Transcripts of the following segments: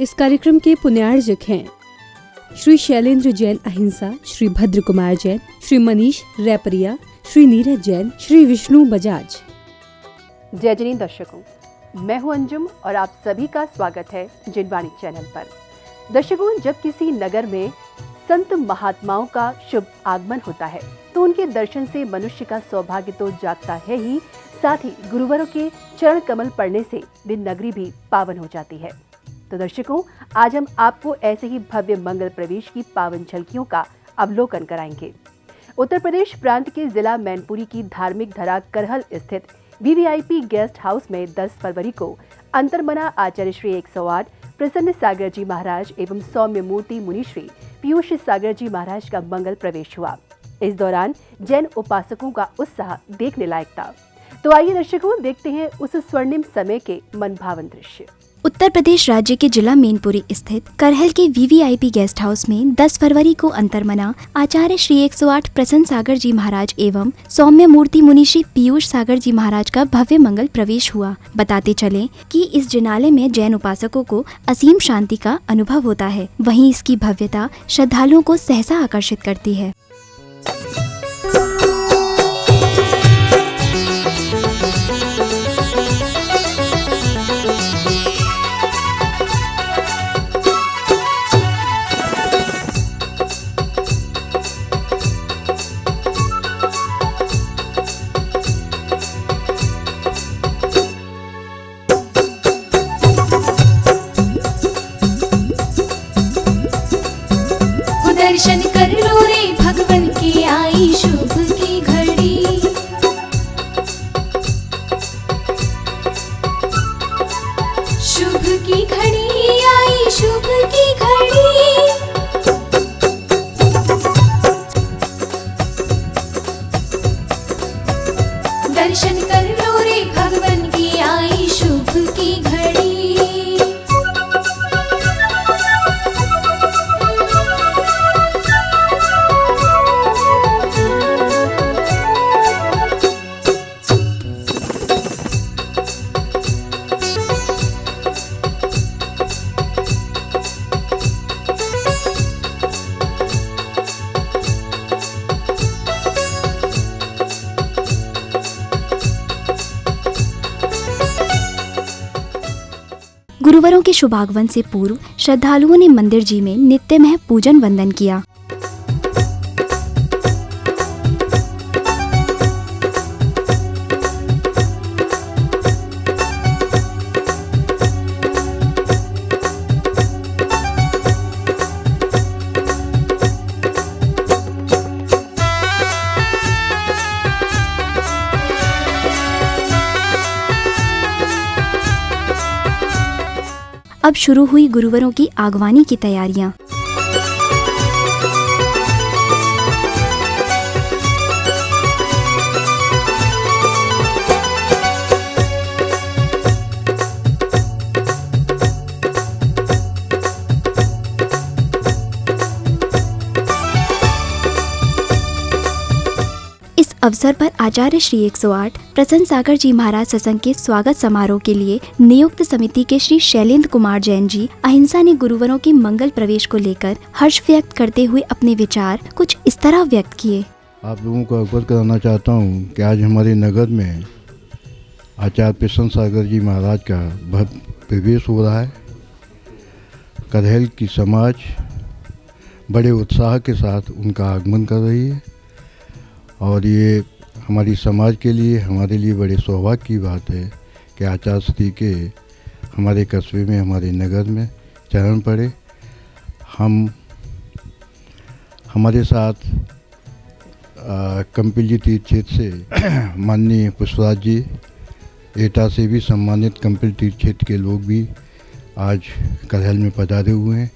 इस कार्यक्रम के पुण्यार्जक हैं श्री शैलेंद्र जैन अहिंसा, श्री भद्र कुमार जैन, श्री मनीष रेपरिया, श्री नीरज जैन, श्री विष्णु बजाज। जय जनी दर्शकों, मैं हूं अंजुम और आप सभी का स्वागत है जिनवाणी चैनल पर। दर्शकों, जब किसी नगर में संत महात्माओं का शुभ आगमन होता है तो उनके दर्शन से मनुष्य का सौभाग्य तो जागता है ही, साथ ही गुरुवरों के चरण कमल पड़ने से दिन नगरी भी पावन हो जाती है। तो दर्शकों, आज हम आपको ऐसे ही भव्य मंगल प्रवेश की पावन झलकियों का अवलोकन कराएंगे। उत्तर प्रदेश प्रांत के जिला मैनपुरी की धार्मिक धरा करहल स्थित वीवीआईपी गेस्ट हाउस में 10 फरवरी को अंतर्मना आचार्य श्री 108 प्रसन्न सागर जी महाराज एवं सौम्य मूर्ति मुनि श्री पीयूष सागर जी महाराज का मंगल प्रवेश हुआ। इस दौरान जैन उपासकों का उत्साह देखने लायक था। तो आइए दर्शकों, देखते हैं उस स्वर्णिम समय के मनभावन दृश्य। उत्तर प्रदेश राज्य के जिला मैनपुरी स्थित करहल के वीवीआईपी गेस्ट हाउस में 10 फरवरी को अंतर्मना आचार्य श्री 108 प्रसन्न सागर जी महाराज एवं सौम्य मूर्ति मुनि श्री पीयूष सागर जी महाराज का भव्य मंगल प्रवेश हुआ। बताते चले कि इस जिनालय में जैन उपासकों को असीम शांति का अनुभव होता है, वहीं इसकी भव्यता श्रद्धालुओं को सहसा आकर्षित करती है। दर्शन कर लो रे भगवन की आई शुभ की घड़ी, शुभ की घड़ी आई शुभ की घड़ी। दर्शन कर लो रे भगवन की आई शुभ की घड़ी। गुरुवरों के शुभागमन से पूर्व श्रद्धालुओं ने मंदिर जी में नित्यमय पूजन वंदन किया। अब शुरू हुई गुरुवरों की आगवानी की तैयारियां। इस अवसर पर आचार्य श्री 108 प्रसन्न सागर जी महाराज सत्संग के स्वागत समारोह के लिए नियुक्त समिति के श्री शैलेंद्र कुमार जैन जी अहिंसा ने गुरुवरों के मंगल प्रवेश को लेकर हर्ष व्यक्त करते हुए अपने विचार कुछ इस तरह व्यक्त किए। आप लोगों को अवगत कराना चाहता हूँ कि आज हमारे नगर में आचार्य प्रसन्न सागर जी महाराज का भव्य प्रवेश हो रहा है। करहल की समाज बड़े उत्साह के साथ उनका आगमन कर रही है और ये हमारी समाज के लिए, हमारे लिए बड़े सौभाग्य की बात है कि आचार्य श्री के हमारे कस्बे में, हमारे नगर में चरण पड़े। हमारे साथ कंपिल तीर्थ क्षेत्र से माननीय पुष्पराज जी, एटा से भी सम्मानित कंपिल तीर्थ क्षेत्र के लोग भी आज करहल में पधारे हुए हैं।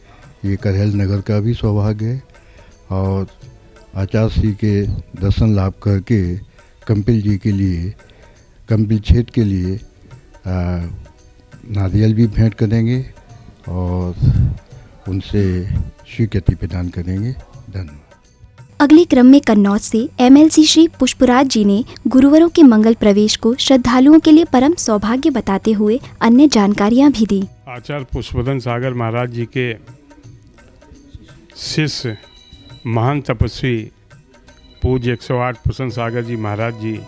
ये करहल नगर का भी सौभाग्य है और आचार्य श्री के दर्शन लाभ करके कंपिल जी के लिए, कंपिल क्षेत्र के लिए नारियल भी भेंट करेंगे और उनसे स्वीकृति प्रदान करेंगे। धन्यवाद। अगले क्रम में कन्नौज से एमएलसी श्री पुष्पराज जी ने गुरुवरों के मंगल प्रवेश को श्रद्धालुओं के लिए परम सौभाग्य बताते हुए अन्य जानकारियां भी दी। आचार्य पुष्पवदन सागर महाराज जी के शिष्य महान तपस्वी पूज्य 108 प्रसन्न सागर जी महाराज जी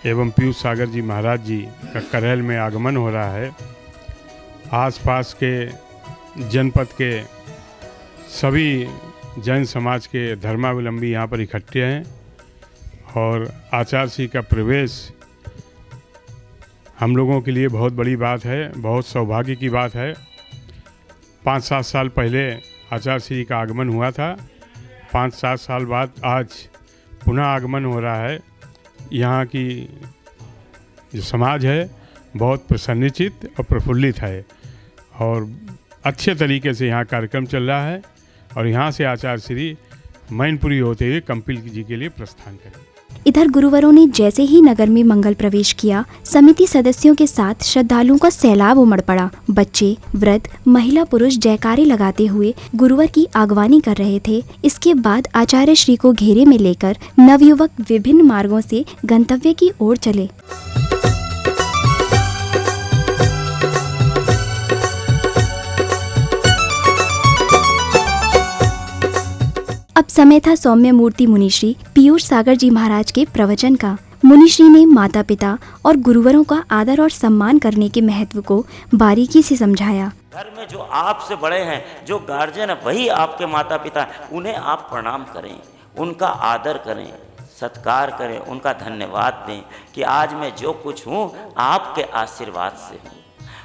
एवं पीयूष सागर जी महाराज जी का करहल में आगमन हो रहा है। आसपास के जनपद के सभी जैन समाज के धर्मावलंबी यहाँ पर इकट्ठे हैं और आचार्य श्री का प्रवेश हम लोगों के लिए बहुत बड़ी बात है, बहुत सौभाग्य की बात है। 5-7 साल पहले आचार्य श्री का आगमन हुआ था। 5-7 साल बाद आज पुनः आगमन हो रहा है। यहाँ की जो समाज है बहुत प्रसन्नचित्त और प्रफुल्लित है और अच्छे तरीके से यहाँ कार्यक्रम चल रहा है और यहाँ से आचार्य श्री मैनपुरी होते हुए कंपिल जी के लिए प्रस्थान करें। इधर गुरुवरों ने जैसे ही नगर में मंगल प्रवेश किया, समिति सदस्यों के साथ श्रद्धालुओं का सैलाब उमड़ पड़ा। बच्चे, वृद्ध, महिला, पुरुष जयकारे लगाते हुए गुरुवर की आगवानी कर रहे थे। इसके बाद आचार्य श्री को घेरे में लेकर नवयुवक विभिन्न मार्गों से गंतव्य की ओर चले। अब समय था सौम्य मूर्ति मुनिश्री पीयूष सागर जी महाराज के प्रवचन का। मुनिश्री ने माता पिता और गुरुवरों का आदर और सम्मान करने के महत्व को बारीकी से समझाया। घर में जो आपसे बड़े हैं, जो गार्जियन है, वही आपके माता पिता हैं। उन्हें आप प्रणाम करें, उनका आदर करें, सत्कार करें, उनका धन्यवाद दें कि आज मैं जो कुछ हूँ आपके आशीर्वाद से हूँ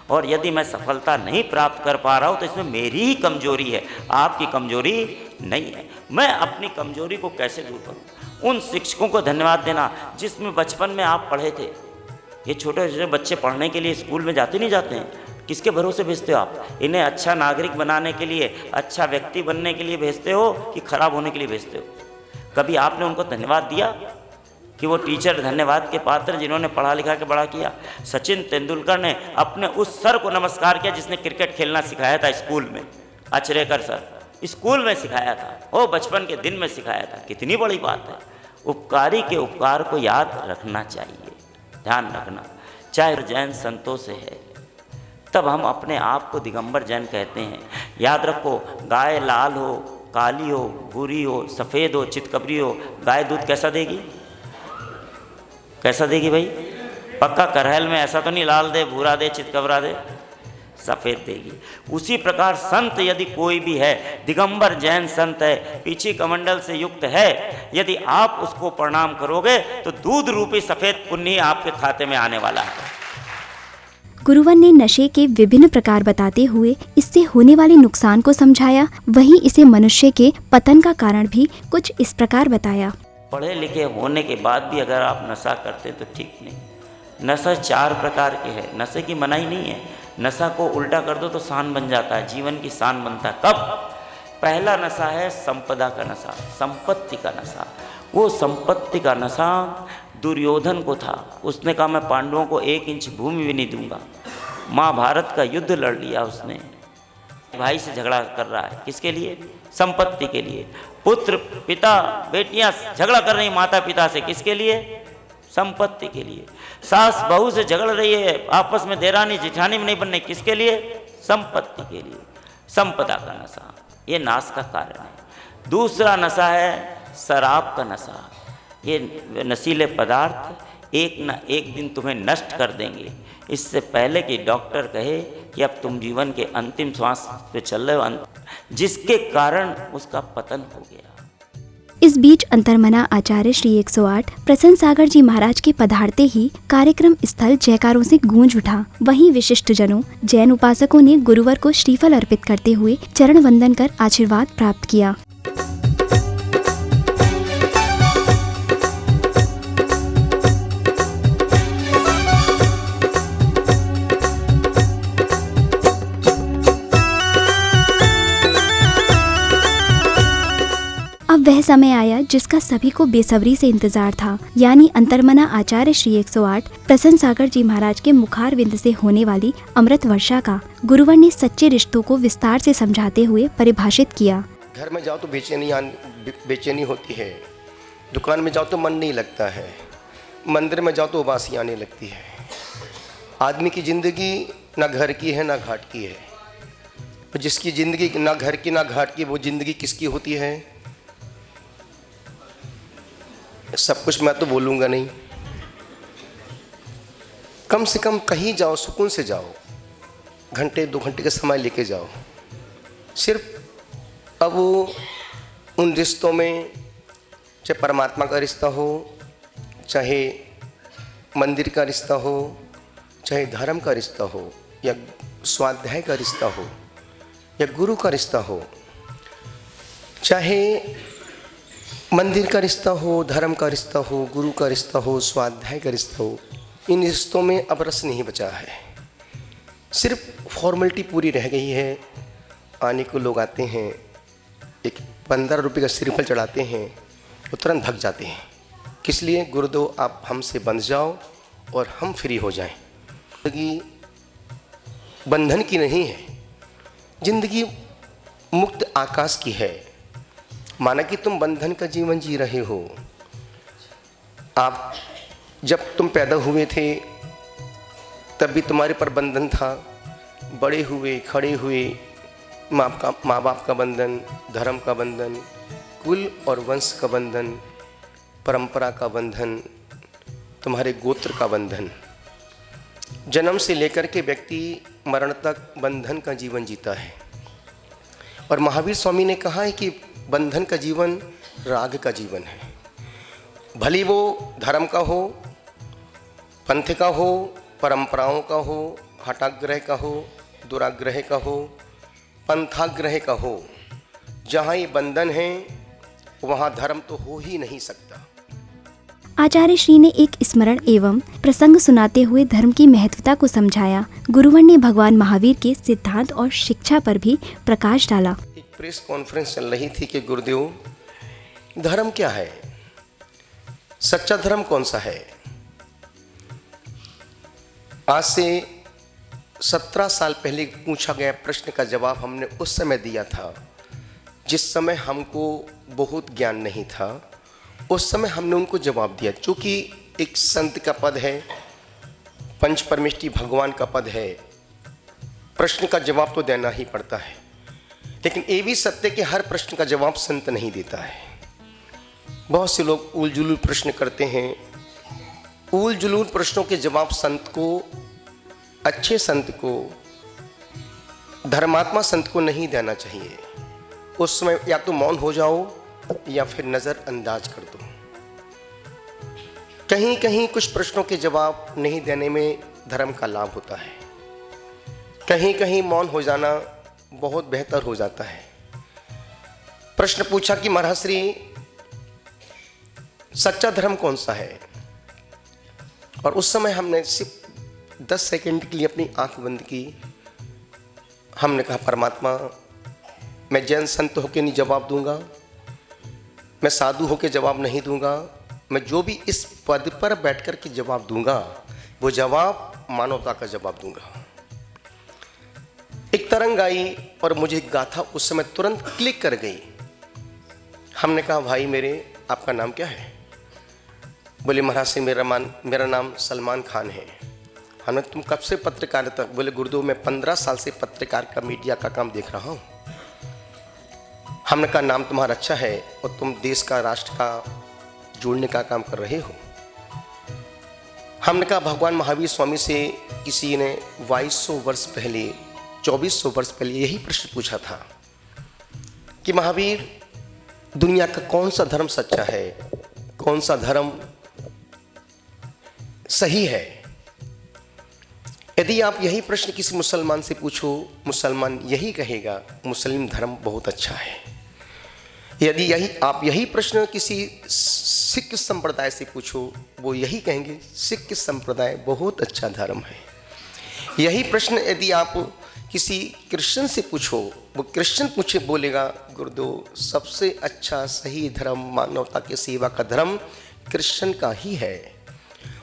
और यदि मैं सफलता नहीं प्राप्त कर पा रहा हूँ तो इसमें मेरी ही कमजोरी है, आपकी कमजोरी नहीं है। मैं अपनी कमजोरी को कैसे दूर करूँ? उन शिक्षकों को धन्यवाद देना जिसमें बचपन में आप पढ़े थे। ये छोटे छोटे बच्चे पढ़ने के लिए स्कूल में जाते नहीं जाते हैं, किसके भरोसे भेजते हो आप? इन्हें अच्छा नागरिक बनाने के लिए, अच्छा व्यक्ति बनने के लिए भेजते हो कि खराब होने के लिए भेजते हो? कभी आपने उनको धन्यवाद दिया कि वो टीचर धन्यवाद के पात्र जिन्होंने पढ़ा लिखा के बड़ा किया? सचिन तेंदुलकर ने अपने उस सर को नमस्कार किया जिसने क्रिकेट खेलना सिखाया था स्कूल में। अचरेकर सर स्कूल में सिखाया था, वो बचपन के दिन में सिखाया था। कितनी बड़ी बात है। उपकारी के उपकार को याद रखना चाहिए, ध्यान रखना, चाहे जैन संतों से है। तब हम अपने आप को दिगंबर जैन कहते हैं। याद रखो, गाय लाल हो, काली हो, भूरी हो, सफ़ेद हो, चितकबरी हो, गाय दूध कैसा देगी? कैसा देगी भाई? पक्का करहल में ऐसा तो नहीं लाल दे, भूरा दे, चितकबरा दे, सफ़ेद देगी। उसी प्रकार संत यदि कोई भी है, दिगंबर जैन संत है, पीछे कमंडल से युक्त है, यदि आप उसको प्रणाम करोगे तो दूध रूपी सफ़ेद पुण्य आपके खाते में आने वाला है। गुरुवर ने नशे के विभिन्न प्रकार बताते हुए इससे होने वाले नुकसान को समझाया। वहीं इसे मनुष्य के पतन का कारण भी कुछ इस प्रकार बताया। पढ़े लिखे होने के बाद भी अगर आप नशा करते तो ठीक नहीं। नशा 4 प्रकार के हैं, नशे की मनाही नहीं है। नशा को उल्टा कर दो तो शान बन जाता है, जीवन की शान बनता है। कब? पहला नशा है संपदा का नशा, संपत्ति का नशा। वो संपत्ति का नशा दुर्योधन को था। उसने कहा मैं पांडवों को 1 इंच भूमि भी नहीं दूंगा। महाभारत का युद्ध लड़ लिया उसने। भाई से झगड़ा कर रहा है, किसके लिए? संपत्ति के लिए। पुत्र, पिता, बेटियां झगड़ा कर रही माता पिता से, किसके लिए? संपत्ति के लिए। सास बहू से झगड़ रही है, आपस में देरानी जेठानी में नहीं बनने, किसके लिए? संपत्ति के लिए। संपदा का नशा, ये नाश का कारण है। दूसरा नशा है शराब का नशा। ये नशीले पदार्थ एक न एक दिन तुम्हें नष्ट कर देंगे। इससे पहले कि डॉक्टर कहे कि अब तुम जीवन के अंतिम श्वास पे चल रहे हो, जिसके कारण उसका पतन हो गया। इस बीच अंतर्मना आचार्य श्री 108 प्रसन्न सागर जी महाराज के पधारते ही कार्यक्रम स्थल जयकारों से गूंज उठा। वहीं विशिष्ट जनों, जैन उपासकों ने गुरुवर को श्रीफल अर्पित करते हुए चरण वंदन कर आशीर्वाद प्राप्त किया। अब वह समय आया जिसका सभी को बेसब्री से इंतजार था, यानी अंतर्मना आचार्य श्री 108 प्रसन्न सागर जी महाराज के मुखारविंद से होने वाली अमृत वर्षा का। गुरुवर ने सच्चे रिश्तों को विस्तार से समझाते हुए परिभाषित किया। घर में जाओ तो बेचैनी होती है, दुकान में जाओ तो मन नहीं लगता है, मंदिर में जाओ तो उबासी आने लगती है। आदमी की ज़िंदगी ना घर की है ना घाट की है। तो जिसकी जिंदगी ना घर की ना घाट की, वो जिंदगी किसकी होती है? सब कुछ मैं तो बोलूँगा नहीं, कम से कम कहीं जाओ, सुकून से जाओ, घंटे 2 घंटे का समय लेके जाओ। सिर्फ अब उन रिश्तों में, चाहे परमात्मा का रिश्ता हो, चाहे मंदिर का रिश्ता हो, चाहे धर्म का रिश्ता हो, या स्वाध्याय का रिश्ता हो, या गुरु का रिश्ता हो, चाहे मंदिर का रिश्ता हो, धर्म का रिश्ता हो, गुरु का रिश्ता हो, स्वाध्याय का रिश्ता हो, इन रिश्तों में अब रस नहीं बचा है। सिर्फ फॉर्मेलिटी पूरी रह गई है। आने को लोग आते हैं, एक 15 रुपये का श्रीफल चढ़ाते हैं, वो तुरंत भाग जाते हैं। किस लिए? गुरुदेव आप हमसे बंध जाओ और हम फ्री हो जाएं। जिंदगी बंधन की नहीं है, जिंदगी मुक्त आकाश की है। माना कि तुम बंधन का जीवन जी रहे हो। आप जब तुम पैदा हुए थे तब भी तुम्हारे पर बंधन था, बड़े हुए, खड़े हुए, माँ बाप का बंधन, धर्म का बंधन, कुल और वंश का बंधन, परंपरा का बंधन, तुम्हारे गोत्र का बंधन। जन्म से लेकर के व्यक्ति मरण तक बंधन का जीवन जीता है। और महावीर स्वामी ने कहा है कि बंधन का जीवन राग का जीवन है। भली वो धर्म का हो, पंथ का हो, परंपराओं का हो, हठाग्रह का हो, दुराग्रह का हो, पंथाग्रह का हो, जहाँ ये बंधन है वहाँ धर्म तो हो ही नहीं सकता। आचार्य श्री ने एक स्मरण एवं प्रसंग सुनाते हुए धर्म की महत्वता को समझाया। गुरुवर ने भगवान महावीर के सिद्धांत और शिक्षा पर भी प्रकाश डाला। एक प्रेस कॉन्फ्रेंस चल रही थी कि गुरुदेव, धर्म क्या है, सच्चा धर्म कौन सा है? आज से 17 साल पहले पूछा गया प्रश्न का जवाब हमने उस समय दिया था, जिस समय हमको बहुत ज्ञान नहीं था। उस समय हमने उनको जवाब दिया। चूँकि एक संत का पद है, पंच परमेष्ठी भगवान का पद है, प्रश्न का जवाब तो देना ही पड़ता है। लेकिन ये भी सत्य कि हर प्रश्न का जवाब संत नहीं देता है। बहुत से लोग उल जुलूल प्रश्न करते हैं। उल जुलूल प्रश्नों के जवाब संत को, अच्छे संत को, धर्मात्मा संत को नहीं देना चाहिए। उस समय या तो मौन हो जाओ या फिर नज़रअंदाज कर दो। कहीं कहीं कुछ प्रश्नों के जवाब नहीं देने में धर्म का लाभ होता है, कहीं कहीं मौन हो जाना बहुत बेहतर हो जाता है। प्रश्न पूछा कि महाराज श्री, सच्चा धर्म कौन सा है? और उस समय हमने सिर्फ 10 सेकंड के लिए अपनी आंख बंद की। हमने कहा, परमात्मा, मैं जैन संत होकर नहीं जवाब दूंगा, मैं साधु होकर जवाब नहीं दूंगा, मैं जो भी इस पद पर बैठकर के जवाब दूंगा वो जवाब मानवता का जवाब दूंगा। एक तरंग आई और मुझे एक गाथा उस समय तुरंत क्लिक कर गई। हमने कहा, भाई मेरे, आपका नाम क्या है? बोले, महाराज से मेरा नाम सलमान खान है। हमने, तुम कब से पत्रकारिता? बोले, गुरुदेव मैं 15 साल से पत्रकार का, मीडिया का काम देख रहा हूँ। हमने कहा, नाम तुम्हारा अच्छा है और तुम देश का, राष्ट्र का जोड़ने का काम कर रहे हो। हमने कहा, भगवान महावीर स्वामी से किसी ने 2200 वर्ष पहले, 2400 वर्ष पहले यही प्रश्न पूछा था कि महावीर, दुनिया का कौन सा धर्म सच्चा है, कौन सा धर्म सही है? यदि आप यही प्रश्न किसी मुसलमान से पूछो, मुसलमान यही कहेगा मुस्लिम धर्म बहुत अच्छा है। यदि आप यही प्रश्न किसी सिख संप्रदाय से पूछो, वो यही कहेंगे सिख संप्रदाय बहुत अच्छा धर्म है। यही प्रश्न यदि आप किसी क्रिश्चियन से पूछो, वो क्रिश्चियन बोलेगा, गुरुदेव सबसे अच्छा सही धर्म, मानवता की सेवा का धर्म क्रिश्चियन का ही है।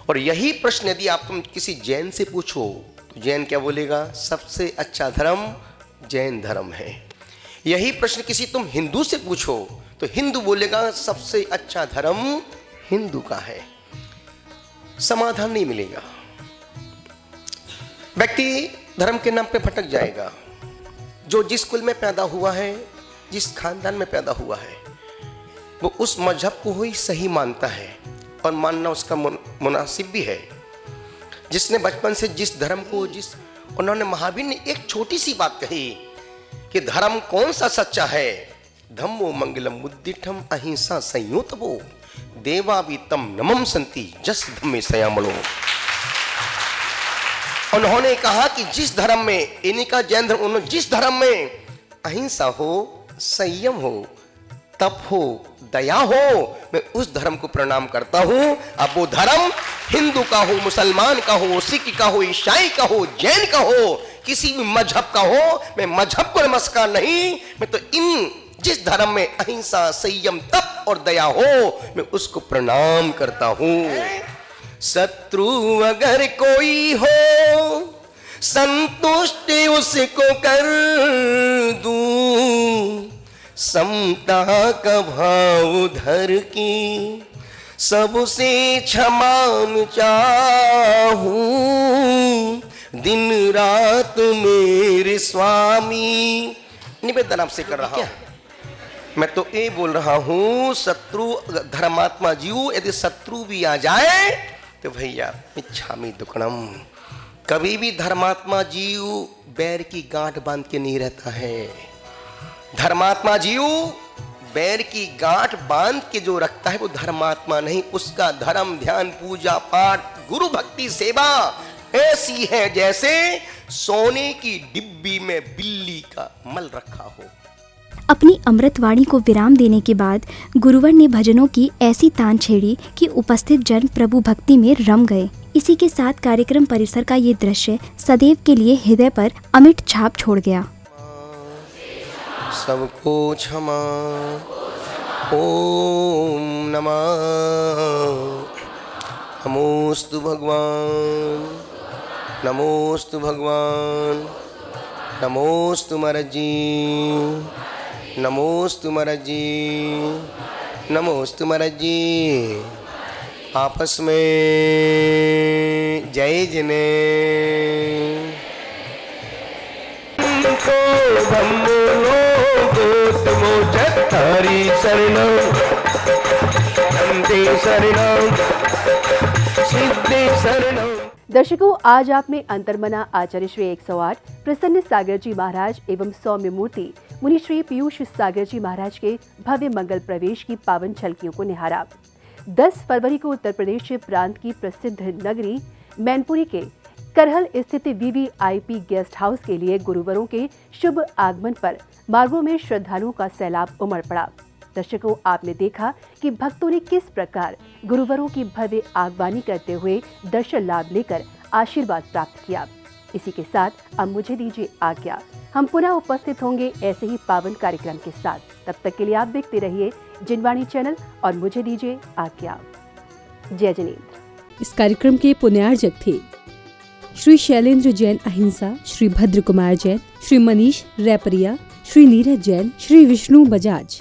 और यही प्रश्न यदि आप तुम किसी जैन से पूछो तो जैन क्या बोलेगा? सबसे अच्छा धर्म जैन धर्म है। यही प्रश्न किसी तुम हिंदू से पूछो तो हिंदू बोलेगा सबसे अच्छा धर्म हिंदू का है। समाधान नहीं मिलेगा। व्यक्ति धर्म के नाम पे भटक जाएगा। जो जिस कुल में पैदा हुआ है, जिस खानदान में पैदा हुआ है, वो उस मजहब को ही सही मानता है और मानना उसका मुनासिब भी है। जिसने बचपन से जिस धर्म को उन्होंने महावीर ने एक छोटी सी बात कही कि धर्म कौन सा सच्चा है। धम्मो मंगलम बुद्धिठम अहिंसा संयोतवो देवावीतम नमम संति जस धम्मे सयामलो। उन्होंने कहा कि जिस धर्म में, इनका जैन धर्म, उन्होंने जिस धर्म में अहिंसा हो, संयम हो, तप हो, दया हो, मैं उस धर्म को प्रणाम करता हूं। अब वो धर्म हिंदू का हो, मुसलमान का हो, सिख का हो, ईसाई का हो, जैन का हो, किसी भी मजहब का हो, मैं मजहब को नमस्कार नहीं, मैं तो इन जिस धर्म में अहिंसा, संयम, तप और दया हो, मैं उसको प्रणाम करता हूं। शत्रु अगर कोई हो, संतुष्ट उसको कर दूं, समता का भाव धर की सबसे क्षमा चाहूं। दिन रात मेरे स्वामी, निवेदन आपसे कर रहा हूं। मैं तो ये बोल रहा हूं, शत्रु धर्मात्मा जीव यदि शत्रु भी आ जाए तो भैया मिच्छामि दुक्कडम। कभी भी धर्मात्मा जीव बैर की गांठ बांध के नहीं रहता है। धर्मात्मा जीव बैर की गांठ बांध के जो रखता है वो धर्मात्मा नहीं। उसका धर्म, ध्यान, पूजा पाठ, गुरु भक्ति, सेवा ऐसी है जैसे सोने की डिब्बी में बिल्ली का मल रखा हो। अपनी अमृतवाणी को विराम देने के बाद गुरुवर ने भजनों की ऐसी तान छेड़ी कि उपस्थित जन प्रभु भक्ति में रम गए। इसी के साथ कार्यक्रम परिसर का ये दृश्य सदैव के लिए हृदय पर अमिट छाप छोड़ गया। सबको क्षमा, ओम नमः नमोस्तु भगवान, नमोस्तु भगवान, नमोस्तु महाराज जी, नमोस्तु महाराज जी, नमोस्तु महाराज जी। आपस में जय जने दर्शकों, आज आपने अंतर्मना आचार्य श्री 108 प्रसन्न सागर जी महाराज एवं सौम्य मूर्ति मुनि श्री पीयूष सागर जी महाराज के भव्य मंगल प्रवेश की पावन झलकियों को निहारा। 10 फरवरी को उत्तर प्रदेश प्रांत की प्रसिद्ध नगरी मैनपुरी के करहल स्थित वीवीआईपी गेस्ट हाउस के लिए गुरुवरों के शुभ आगमन पर मार्गों में श्रद्धालुओं का सैलाब उमड़ पड़ा। दर्शकों, आपने देखा कि भक्तों ने किस प्रकार गुरुवरों की भव्य आगवानी करते हुए दर्शन लाभ लेकर आशीर्वाद प्राप्त किया। इसी के साथ अब मुझे दीजिए आज्ञा। हम पुनः उपस्थित होंगे ऐसे ही पावन कार्यक्रम के साथ। तब तक के लिए आप देखते रहिए जिनवाणी चैनल और मुझे दीजिए आज्ञा। जय जिनेंद्र। इस कार्यक्रम के पुण्यार्जक थे श्री शैलेंद्र जैन अहिंसा, श्री भद्र कुमार जैन, श्री मनीष रैपरिया, श्री नीरज जैन, श्री विष्णु बजाज।